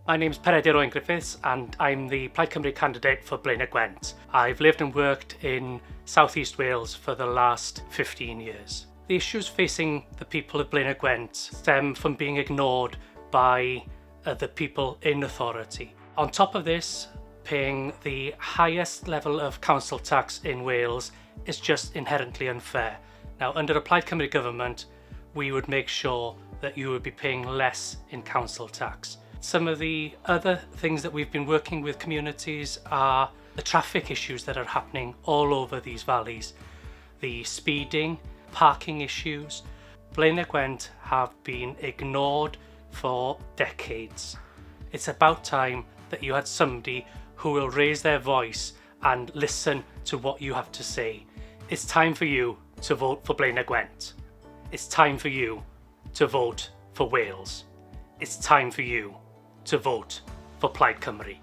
My name's Peredur Owen Griffiths and I'm the Plaid Cymru candidate for Blaenau Gwent. I've lived and worked in South East Wales for the last 15 years. The issues facing the people of Blaenau Gwent stem from being ignored by the people in authority. On top of this, paying the highest level of council tax in Wales is just inherently unfair. Now, under a Plaid Cymru government, we would make sure that you would be paying less in council tax. Some of the other things that we've been working with communities are the traffic issues that are happening all over these valleys. The speeding, parking issues. Blaenau Gwent have been ignored for decades. It's about time that you had somebody who will raise their voice and listen to what you have to say. It's time for you to vote for Blaenau Gwent. It's time for you to vote for Wales. It's time for you to vote for Plaid Cymru.